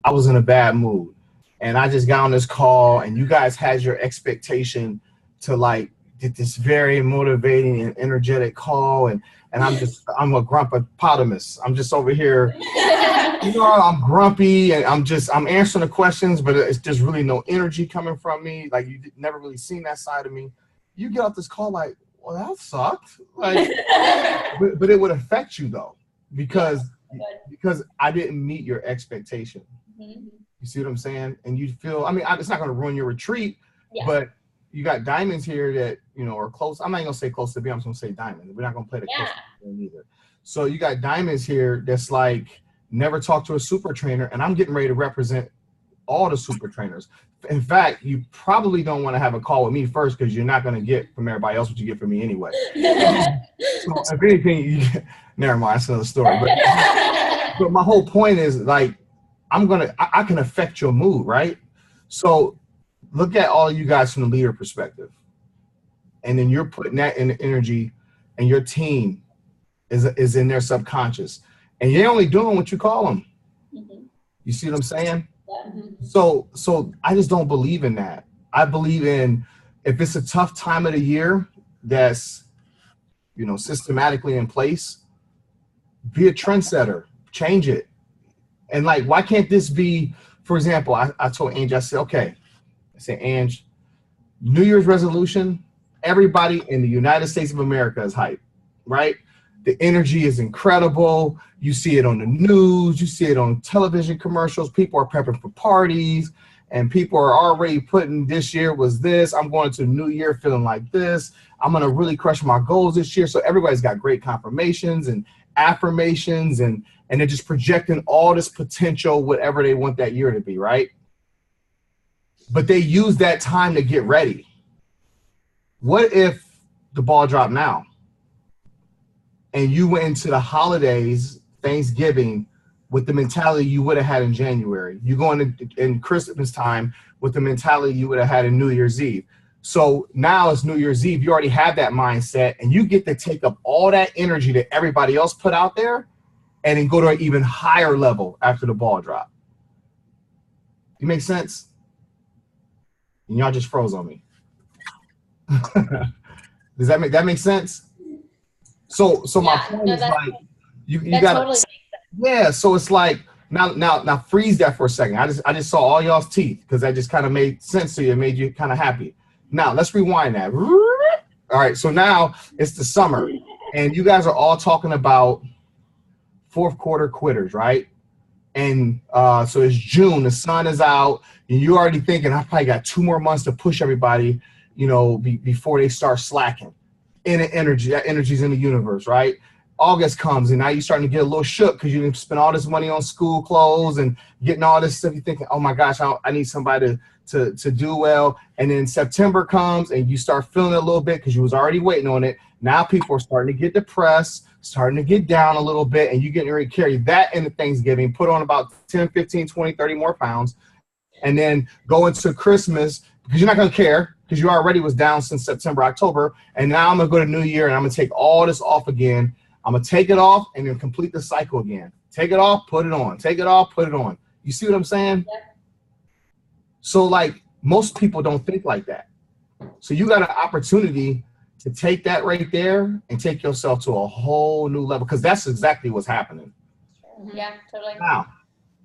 I was in a bad mood. And I just got on this call, and you guys had your expectation to like get this very motivating and energetic call. And I'm a grumpopotamus. I'm just over here, I'm grumpy, and I'm answering the questions, but it's just really no energy coming from me. Like, you never really seen that side of me. You get off this call like, well, that sucked. Like, but it would affect you though, because I didn't meet your expectation. Mm-hmm. You see what I'm saying? And you feel, it's not going to ruin your retreat, but you got diamonds here that, are close. I'm not going to say close to B. I'm just going to say diamond. We're not going to play the close to B either. So you got diamonds here that's like, never talked to a super trainer, and I'm getting ready to represent all the super trainers. In fact, you probably don't want to have a call with me first, because you're not going to get from everybody else what you get from me anyway. So if anything, never mind, that's another story. But my whole point is, like, I can affect your mood, right? So look at all you guys from the leader perspective. And then you're putting that in the energy, and your team is in their subconscious. And you're only doing what you call them. Mm-hmm. You see what I'm saying? Yeah. So I just don't believe in that. I believe in, if it's a tough time of the year that's, systematically in place, be a trendsetter, change it. And like, why can't this be, for example, I told Angie, I said, Ange, New Year's resolution, everybody in the United States of America is hyped, right? The energy is incredible. You see it on the news. You see it on television commercials. People are prepping for parties, and people are already putting, this year was this. I'm going to New Year feeling like this. I'm going to really crush my goals this year. So everybody's got great confirmations and affirmations, and they're just projecting all this potential, whatever they want that year to be, right? But they use that time to get ready. What if the ball dropped now? And you went into the holidays, Thanksgiving, with the mentality you would have had in January. You go in Christmas time with the mentality you would have had in New Year's Eve. So now it's New Year's Eve. You already have that mindset, and you get to take up all that energy that everybody else put out there and then go to an even higher level after the ball drop. You make sense? And y'all just froze on me. Does that make sense? So my point is, like, you got totally, yeah. So it's like, now freeze that for a second. I just saw all y'all's teeth, because that just kind of made sense to you. It made you kind of happy. Now let's rewind that. All right. So now it's the summer, and you guys are all talking about fourth quarter quitters, right? And so it's June. The sun is out, and you're already thinking, I probably got 2 more months to push everybody, before they start slacking. In the energy, that energy's in the universe, right? August comes, and now you're starting to get a little shook, because you didn't spend all this money on school clothes and getting all this stuff. You're thinking, oh my gosh, I need somebody to do well. And then September comes, and you start feeling it a little bit, because you was already waiting on it. Now people are starting to get depressed, starting to get down a little bit, and you're getting ready to carry that into Thanksgiving, put on about 10, 15, 20, 30 more pounds, and then go into Christmas, because you're not going to care, because you already was down since September, October. And now I'm going to go to New Year, and I'm going to take all this off again. I'm going to take it off and then complete the cycle again. Take it off, put it on. Take it off, put it on. You see what I'm saying? Yeah. So, like, most people don't think like that. So you got an opportunity to take that right there and take yourself to a whole new level, because that's exactly what's happening. Yeah, totally.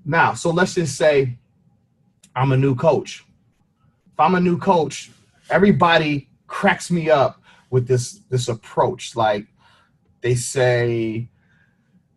Now, so let's just say I'm a new coach. If I'm a new coach, everybody cracks me up with this approach. Like, they say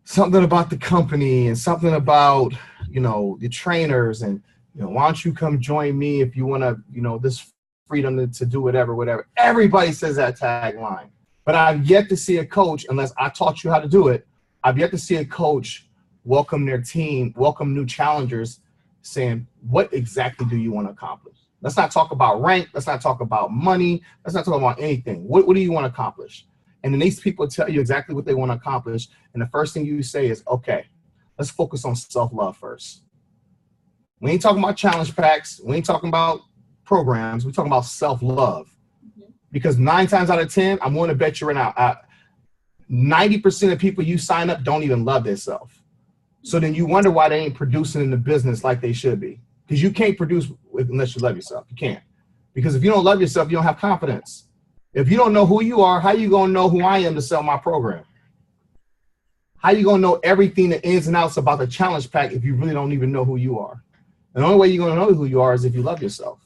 something about the company and something about, the trainers, and, why don't you come join me if you want to, this freedom to do whatever. Everybody says that tagline. But I've yet to see a coach, unless I taught you how to do it, I've yet to see a coach welcome their team, welcome new challengers, saying, what exactly do you want to accomplish? Let's not talk about rank. Let's not talk about money. Let's not talk about anything. What do you want to accomplish? And then these people tell you exactly what they want to accomplish. And the first thing you say is, okay, let's focus on self-love first. We ain't talking about challenge packs. We ain't talking about programs. We're talking about self-love. Mm-hmm. Because 9 times out of 10, I'm willing to bet you right now, 90% of people you sign up don't even love themselves. So then you wonder why they ain't producing in the business like they should be. Because you can't produce unless you love yourself. You can't. Because if you don't love yourself, you don't have confidence. If you don't know who you are, how you going to know who I am to sell my program? How you going to know everything, the ins and outs about the challenge pack if you really don't even know who you are? And the only way you're going to know who you are is if you love yourself.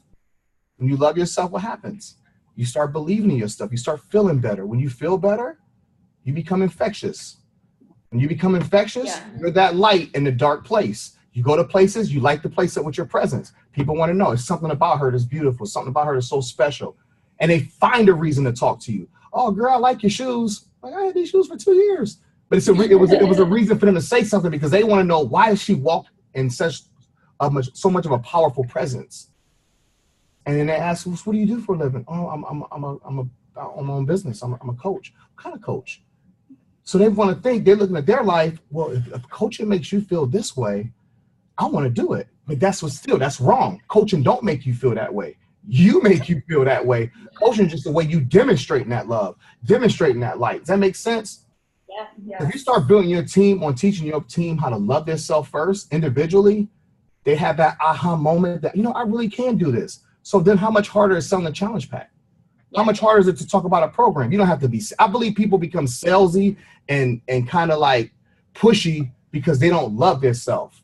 When you love yourself, what happens? You start believing in your stuff. You start feeling better. When you feel better, you become infectious. When you become infectious, you're that light in the dark place. You go to places, you light the place up with your presence. People want to know, it's something about her that's beautiful. Something about her that's so special. And they find a reason to talk to you. Oh, girl, I like your shoes. Like, I had these shoes for 2 years. But it was a reason for them to say something because they want to know why she walked in so much of a powerful presence. And then they ask, what do you do for a living? Oh, I'm my own business. I'm a coach. What kind of coach? So they want to think, they're looking at their life. Well, if coaching makes you feel this way, I want to do it. But that's wrong. Coaching don't make you feel that way. You make you feel that way. Coaching is just the way you demonstrating that love, demonstrating that light. Does that make sense? Yeah. If you start building your team on teaching your team how to love themselves first individually, they have that aha moment that, I really can do this. So then how much harder is selling a challenge pack? How much harder is it to talk about a program? You don't have to be, I believe people become salesy and kind of like pushy because they don't love themselves.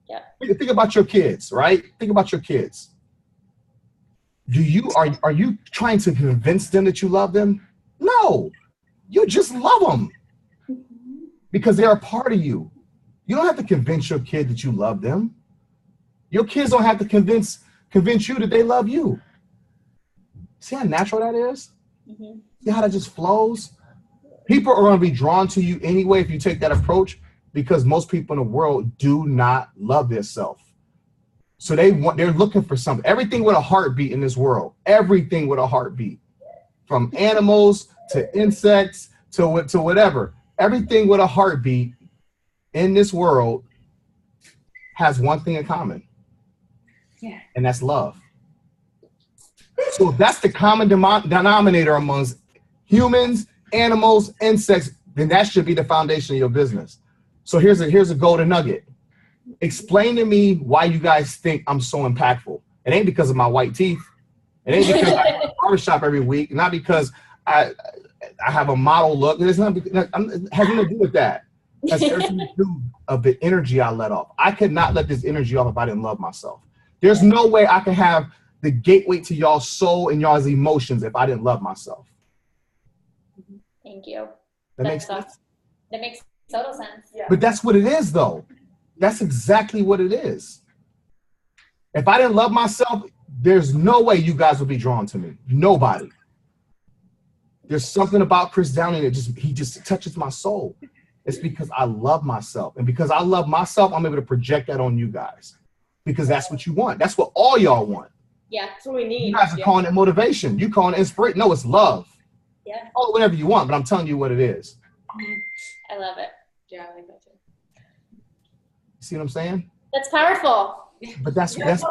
Yeah. Think about your kids, right? Think about your kids. Are you trying to convince them that you love them? No, you just love them because they're a part of you. You don't have to convince your kid that you love them. Your kids don't have to convince you that they love you. See how natural that is? Mm-hmm. See how that just flows? People are going to be drawn to you anyway if you take that approach because most people in the world do not love themselves. So they're looking for something. Everything with a heartbeat in this world. Everything with a heartbeat. From animals to insects to whatever. Everything with a heartbeat in this world has one thing in common. Yeah. And that's love. So if that's the common denominator amongst humans, animals, insects, then that should be the foundation of your business. So here's a golden nugget. Explain to me why you guys think I'm so impactful. It ain't because of my white teeth. It ain't because I go to the barbershop every week. Not because I have a model look. It has nothing to do with that. It has everything to do of the energy I let off. I could not let this energy off if I didn't love myself. There's no way I can have the gateway to y'all's soul and y'all's emotions if I didn't love myself. Thank you. That makes sense? That makes total sense. Yeah. But that's what it is, though. That's exactly what it is. If I didn't love myself, there's no way you guys would be drawn to me. Nobody. There's something about Chris Downing that he just touches my soul. It's because I love myself. And because I love myself, I'm able to project that on you guys. Because that's what you want. That's what all y'all want. Yeah, that's what we need. You guys are calling it motivation. You calling it inspiration. No, it's love. Yeah. Call it whatever you want, but I'm telling you what it is. I love it. Yeah, I like that too. See what I'm saying? That's powerful. But that's what's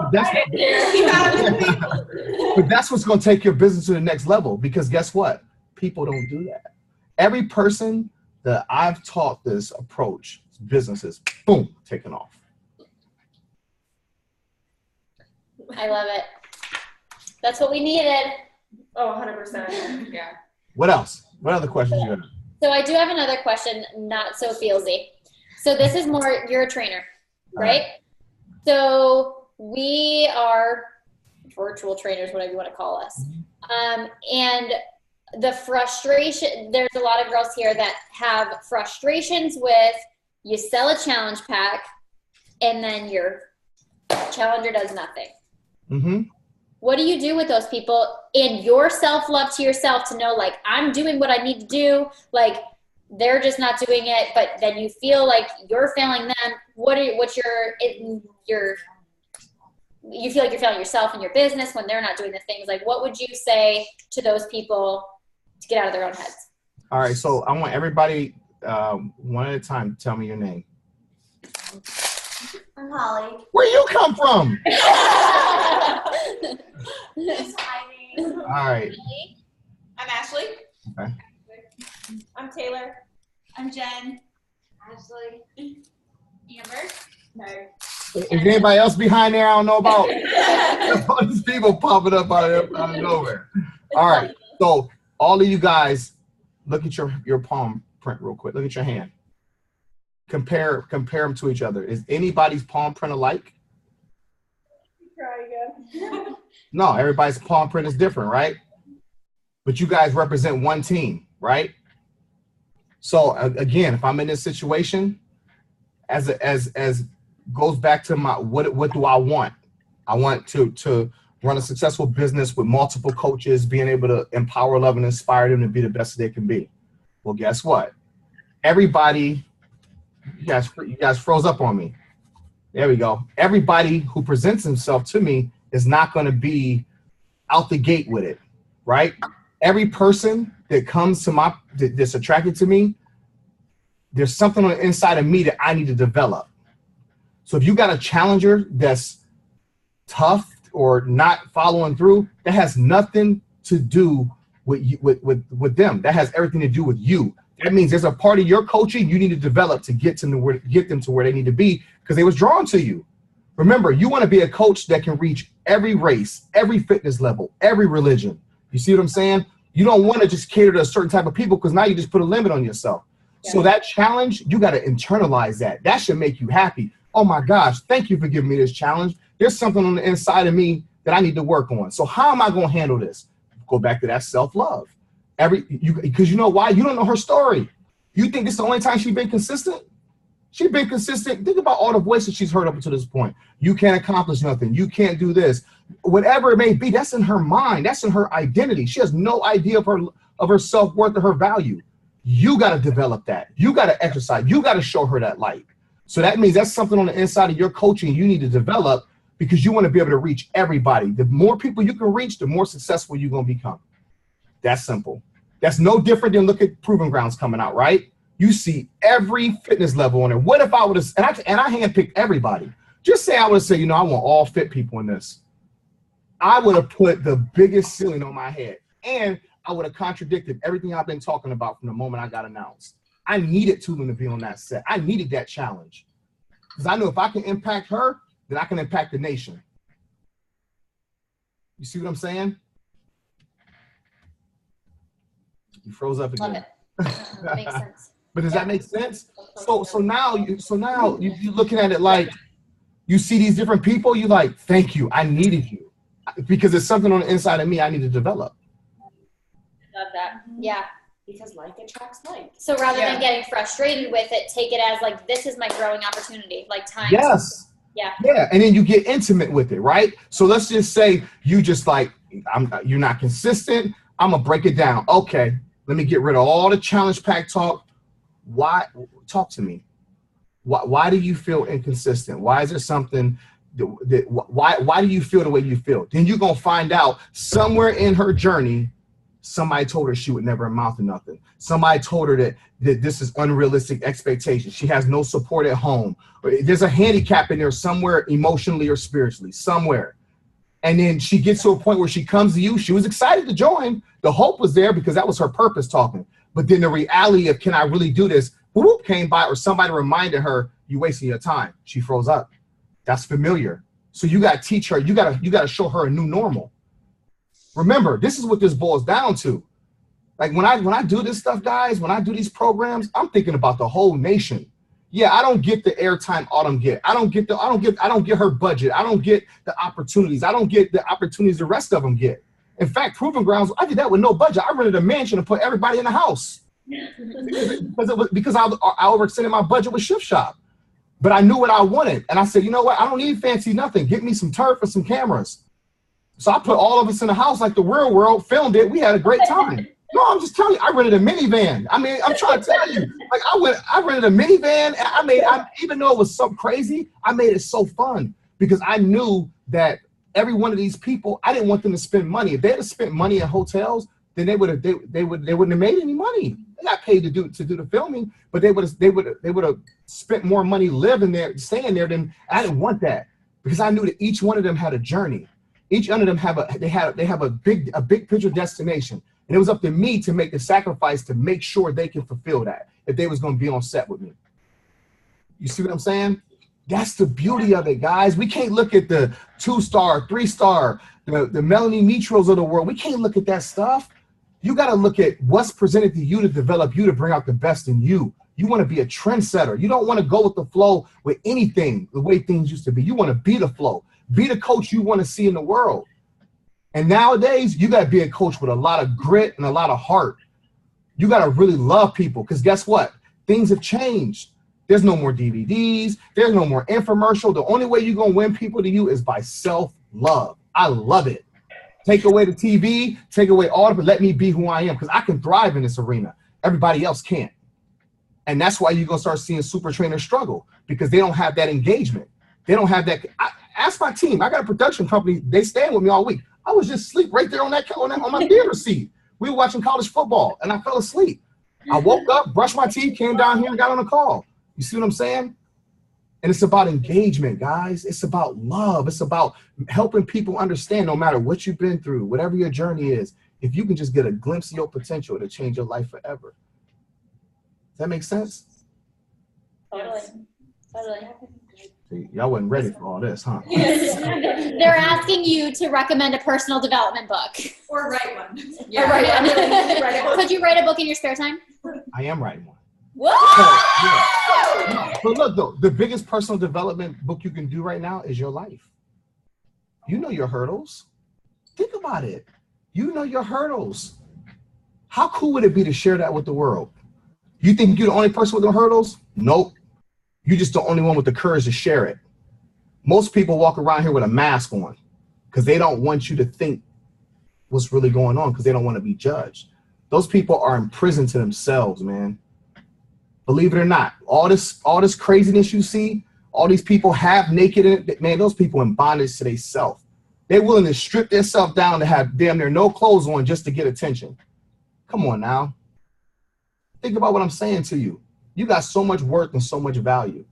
going to take your business to the next level. Because guess what? People don't do that. Every person that I've taught this approach, businesses, boom, taken off. I love it. That's what we needed. Oh, 100%. Yeah. What else? What other questions you have? So I do have another question, not so feelsy. So this is more, you're a trainer, right? So we are virtual trainers, whatever you want to call us. And the frustration, there's a lot of girls here that have frustrations with, you sell a challenge pack and then your challenger does nothing. Mm-hmm. What do you do with those people in your self-love to yourself to know, like, I'm doing what I need to do, like, they're just not doing it, but then you feel like you're failing them. You feel like you're failing yourself in your business when they're not doing the things. Like, what would you say to those people to get out of their own heads? All right, so I want everybody one at a time to tell me your name. I'm Holly. Where you come from? All right. I'm Ashley. Okay. I'm Taylor. I'm Jen. Ashley. Amber? No. Is anybody else behind there I don't know about? All these people popping up out of nowhere. All right, so all of you guys, look at your palm print real quick. Look at your hand. Compare them to each other. Is anybody's palm print alike? Try again. No, everybody's palm print is different, right? But you guys represent one team, right? So again, if I'm in this situation, as goes back to my what do I want? I want to run a successful business with multiple coaches, being able to empower, love, and inspire them to be the best they can be. Well, guess what? Everybody, you guys froze up on me. There we go. Everybody who presents himself to me is not going to be out the gate with it, right? Every person that comes to that's attracted to me, there's something on the inside of me that I need to develop. So if you got a challenger that's tough or not following through, that has nothing to do with you, with them. That has everything to do with you. That means there's a part of your coaching you need to develop to get them to where they need to be, because they was drawn to you. Remember, you want to be a coach that can reach every race, every fitness level, every religion. You see what I'm saying? You don't want to just cater to a certain type of people, because now you just put a limit on yourself. Yeah. So that challenge, you got to internalize that. That should make you happy. Oh my gosh, thank you for giving me this challenge. There's something on the inside of me that I need to work on. So how am I going to handle this? Go back to that self-love. Because you know why? You don't know her story. You think this is the only time she's been consistent? She's been consistent. Think about all the voices she's heard up until this point. You can't accomplish nothing. You can't do this. Whatever it may be, that's in her mind. That's in her identity. She has no idea of her self-worth or her value. You got to develop that. You got to exercise. You got to show her that light. So that means that's something on the inside of your coaching you need to develop, because you want to be able to reach everybody. The more people you can reach, the more successful you're going to become. That's simple. That's no different than look at Proving Grounds coming out, right? You see every fitness level on it. What if I would have, and I handpicked everybody. Just say I would have said, I want all fit people in this. I would have put the biggest ceiling on my head, and I would have contradicted everything I've been talking about from the moment I got announced. I needed Tulin to be on that set. I needed that challenge, because I knew if I can impact her, then I can impact the nation. You see what I'm saying? You froze up again. Love it. That makes sense. But does that make sense? So now you're looking at it like, you see these different people, you like, thank you, I needed you, because there's something on the inside of me I need to develop. Love that. Yeah. Because like attracts like. So rather than getting frustrated with it, take it as like, this is my growing opportunity. Like time. Yes. Yeah. Yeah. And then you get intimate with it, right? So let's just say you just like, you're not consistent. I'm gonna break it down. Okay, let me get rid of all the challenge pack talk. Why? Talk to me. Why do you feel inconsistent? Why is there something why do you feel the way you feel? Then you're gonna find out somewhere in her journey, somebody told her she would never amount to nothing. Somebody told her that this is unrealistic expectations. She has no support at home. There's a handicap in there somewhere, emotionally or spiritually, somewhere. And then she gets to a point where she comes to you. She was excited to join. The hope was there because that was her purpose talking. But then the reality of, can I really do this? Whoop, came by, or somebody reminded her, you wasting your time. She froze up. That's familiar. So you got to teach her. You got to show her a new normal. Remember, this is what this boils down to. Like when I do this stuff, guys, when I do these programs, I'm thinking about the whole nation. Yeah, I don't get the airtime Autumn get. I don't get her budget. I don't get the opportunities. I don't get the opportunities the rest of them get. In fact, Proving Grounds, I did that with no budget. I rented a mansion to put everybody in the house because I overextended my budget with Shift Shop. But I knew what I wanted, and I said, you know what? I don't need fancy nothing. Get me some turf and some cameras. So I put all of us in the house like the real world, filmed it. We had a great time. No, I'm just telling you, I rented a minivan. I mean, I'm trying to tell you, like I rented a minivan. And even though it was so crazy, I made it so fun because I knew that every one of these people, I didn't want them to spend money. If they had spent money at hotels, then they wouldn't have made any money. They got paid to do the filming, but they would have spent more money living there, staying there. Than I didn't want that, because I knew that each one of them had a journey. Each one of them have a big picture destination. And it was up to me to make the sacrifice to make sure they can fulfill that if they was going to be on set with me. You see what I'm saying? That's the beauty of it, guys. We can't look at the 2-star, 3-star, the Melanie Mitros of the world. We can't look at that stuff. You got to look at what's presented to you to develop you, to bring out the best in you. You want to be a trendsetter. You don't want to go with the flow with anything, the way things used to be. You want to be the flow. Be the coach you want to see in the world. And nowadays, you got to be a coach with a lot of grit and a lot of heart. You got to really love people, because guess what? Things have changed. There's no more DVDs. There's no more infomercial. The only way you're going to win people to you is by self-love. I love it. Take away the TV, take away all of it. Let me be who I am, because I can thrive in this arena. Everybody else can't. And that's why you're going to start seeing super trainers struggle, because they don't have that engagement. They don't have that. Ask my team. I got a production company. They stand with me all week. I was just asleep right there on my theater seat. We were watching college football, and I fell asleep. I woke up, brushed my teeth, came down here, and got on a call. You see what I'm saying? And it's about engagement, guys. It's about love. It's about helping people understand, no matter what you've been through, whatever your journey is, if you can just get a glimpse of your potential, it'll change your life forever. Does that make sense? Totally. Totally. See, y'all wasn't ready for all this, huh? They're asking you to recommend a personal development book. Or write one. Yeah. Or write one. Could you write a book in your spare time? I am writing one. Whoa! Yeah. But look, though, the biggest personal development book you can do right now is your life. You know your hurdles. Think about it. You know your hurdles. How cool would it be to share that with the world? You think you're the only person with the hurdles? Nope. You're just the only one with the courage to share it. Most people walk around here with a mask on because they don't want you to think what's really going on, because they don't want to be judged. Those people are imprisoned to themselves, man. Believe it or not, all this craziness you see, all these people half naked, man, those people in bondage to themselves. They're willing to strip themselves down to have damn near no clothes on just to get attention. Come on now. Think about what I'm saying to you. You got so much worth and so much value.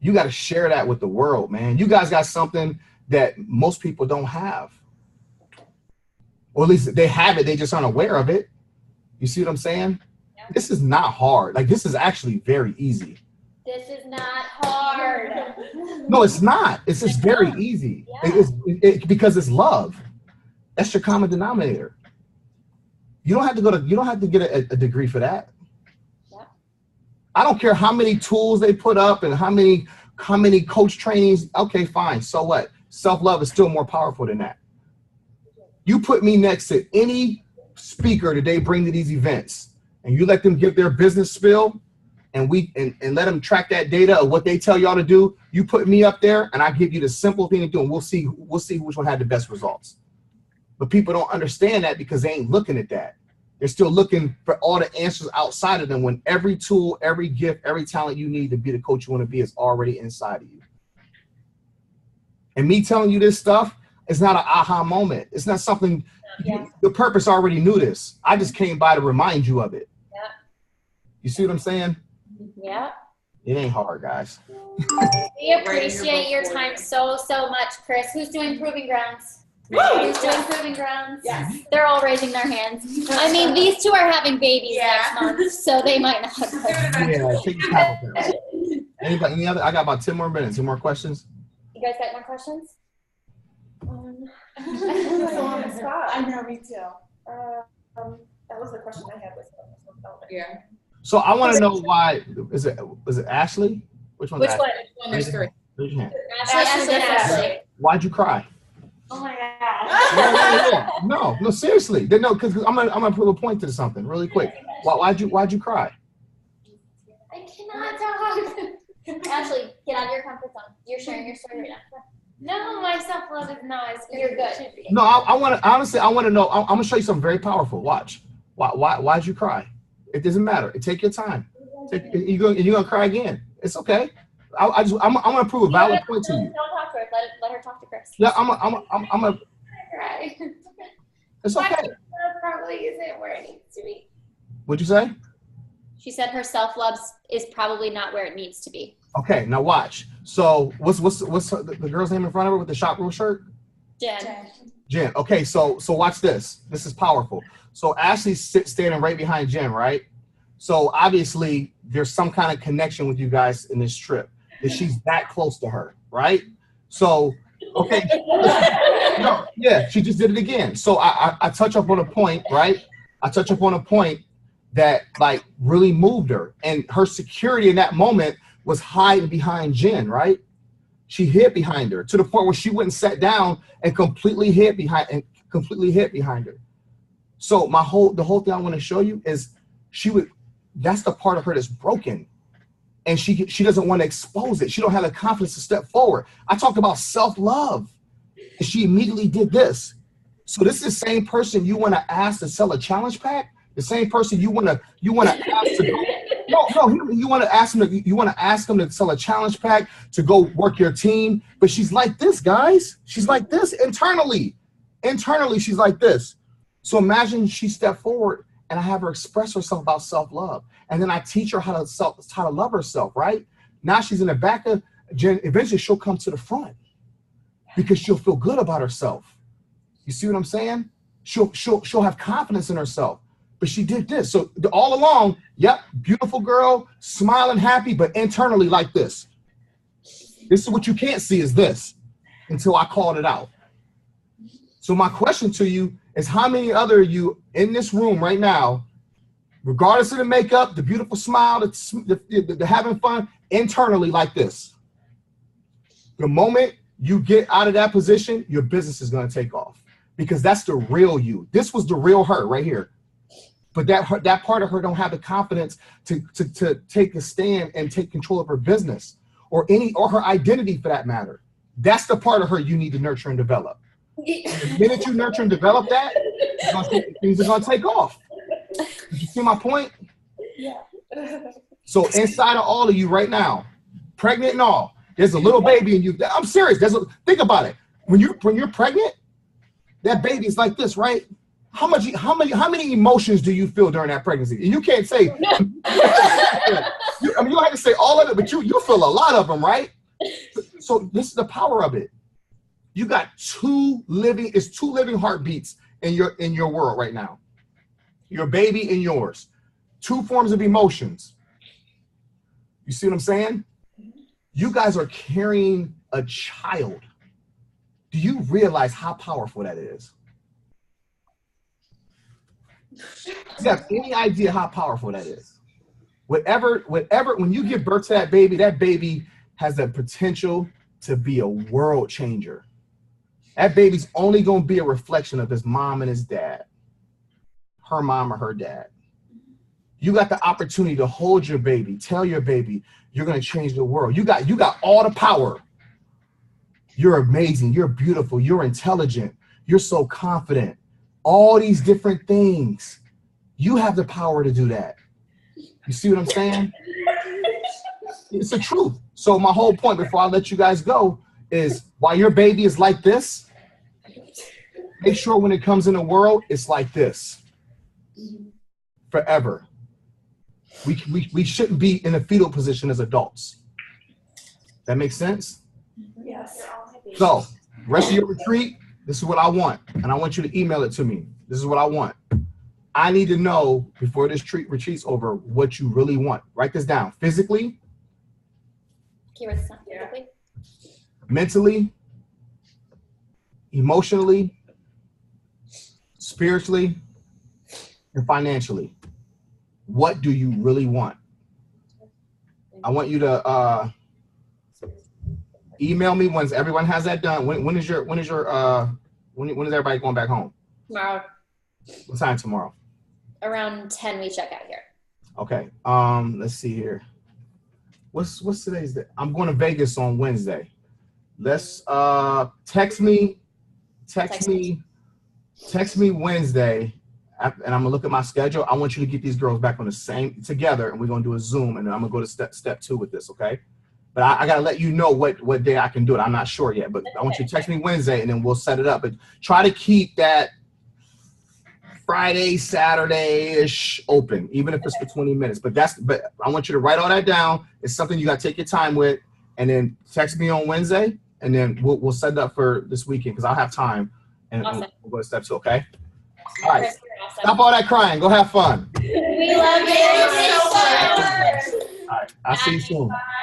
You got to share that with the world, man. You guys got something that most people don't have. Or at least they have it, they just aren't aware of it. You see what I'm saying? Yeah. This is not hard. Like, this is actually very easy. This is not hard. No, it's not. It's just very easy. Yeah. Because it's love. That's your common denominator. You don't have to get a degree for that. Yeah. I don't care how many tools they put up and how many coach trainings. Okay, fine. So what? Self-love is still more powerful than that. You put me next to any speaker that they bring to these events, and you let them give their business spiel, and let them track that data of what they tell y'all to do. You put me up there, and I give you the simple thing to do, and we'll see which one had the best results. But people don't understand that because they ain't looking at that. They're still looking for all the answers outside of them, when every tool, every gift, every talent you need to be the coach you want to be is already inside of you. And me telling you this stuff, it's not an aha moment. It's not something, the purpose already knew this. I just came by to remind you of it. Yeah. You see what I'm saying? Yeah. It ain't hard, guys. We appreciate your time so much, Chris. Who's doing Proving Grounds? Who's doing Proving Grounds? Yes. They're all raising their hands. I mean, these two are having babies next month, so they might not. Yeah, take your time with that. Anybody, any other? I got about 10 more minutes. Any more questions? You guys got more questions? I know, me too. That was the question I had. Yeah. So I want to know why. Was it Ashley? Which one? Which one? There's three. Raise your hand. Ashley. Why'd you cry? Oh my God. No, seriously. No, because I'm gonna prove a point to something really quick. Why'd you cry? I cannot talk. Ashley, get out of your comfort zone. You're sharing your story right now. No, my self-love is not as good. You're good. No, I want to, honestly, I want to know. I'm gonna show you something very powerful. Watch. Why'd you cry? It doesn't matter. Take your time. You're gonna cry again. It's okay. I'm gonna prove a valid point to you. Don't talk to her. Let her talk to Chris. Yeah, I'm a cry. It's okay. Probably isn't where it needs to be. What'd you say? She said her self-love is probably not where it needs to be. Okay, now watch. So what's the girl's name in front of her with the shop rule shirt? Jen. Okay, so watch this. This is powerful. So Ashley's standing right behind Jen, right? So obviously there's some kind of connection with you guys in this trip that she's that close to her, right? So, okay. No, yeah, she just did it again. So I touch up on a point, right? I touch up on a point that like really moved her, and her security in that moment was hiding behind Jen, right? She hid behind her to the point where she went and sat down and completely hid behind her. So the whole thing I want to show you is that's the part of her that's broken. And she doesn't want to expose it. She don't have the confidence to step forward. I talked about self-love. And she immediately did this. So this is the same person you want to ask to sell a challenge pack? The same person you want to ask to go, you want to ask them to sell a challenge pack to go work your team, but she's like this, guys. She's like this internally. Internally, she's like this. So imagine she stepped forward and I have her express herself about self-love. And then I teach her how to love herself, right? Now she's in the back of Jen. Eventually she'll come to the front because she'll feel good about herself. You see what I'm saying? She'll have confidence in herself. But she did this. So all along, yep, beautiful girl, smiling, happy, but internally like this. This is what you can't see is this until I called it out. So my question to you is, how many other of you in this room right now, regardless of the makeup, the beautiful smile, the having fun, internally like this? The moment you get out of that position, your business is going to take off because that's the real you. This was the real her right here. But that part of her don't have the confidence to take a stand and take control of her business or her identity for that matter. That's the part of her you need to nurture and develop. The minute you nurture and develop that, things are going to take off. You see my point? Yeah. So inside of all of you right now, pregnant and all, there's a little baby in you. I'm serious. Think about it. When you're pregnant, that baby is like this, right? How many emotions do you feel during that pregnancy? You can't say. You don't have to say all of it, but you feel a lot of them, right? So this is the power of it. You got two living heartbeats in your world right now. Your baby and yours. Two forms of emotions. You see what I'm saying? You guys are carrying a child. Do you realize how powerful that is? Do you have any idea how powerful that is? Whatever, when you give birth to that baby has the potential to be a world changer. That baby's only going to be a reflection of his mom and his dad, her mom or her dad. You got the opportunity to hold your baby, tell your baby, you're going to change the world. You got all the power. You're amazing. You're beautiful. You're intelligent. You're so confident. All these different things. You have the power to do that. You see what I'm saying? It's the truth. So my whole point before I let you guys go is while your baby is like this, make sure when it comes in the world, it's like this. Forever. We shouldn't be in a fetal position as adults. That makes sense? Yes. So, rest of your retreat, this is what I want. And I want you to email it to me. This is what I want. I need to know before this retreat's over what you really want. Write this down. Physically. Can you write this down? Physically? Mentally. Emotionally. Spiritually. And financially. What do you really want? I want you to email me once everyone has that done. When is everybody going back home? Tomorrow. What time tomorrow? Around 10 we check out here. Okay. Let's see here. What's today's day? I'm going to Vegas on Wednesday. Let's text me Wednesday. And I'm gonna look at my schedule. I want you to get these girls back on the same together, and we're gonna do a Zoom, and then I'm gonna go to step 2 with this, okay? But I gotta let you know what day I can do it. I'm not sure yet, but I want you to text me Wednesday, and then we'll set it up. But try to keep that Friday, Saturday-ish open, even if it's for 20 minutes. But I want you to write all that down. It's something you gotta take your time with, and then text me on Wednesday, and then we'll set it up for this weekend because I'll have time, and awesome. we'll go to step 2, okay? All right. Chris, you're awesome. Stop all that crying. Go have fun. We love you. Thank you so much. All right. I'll see you soon. Bye.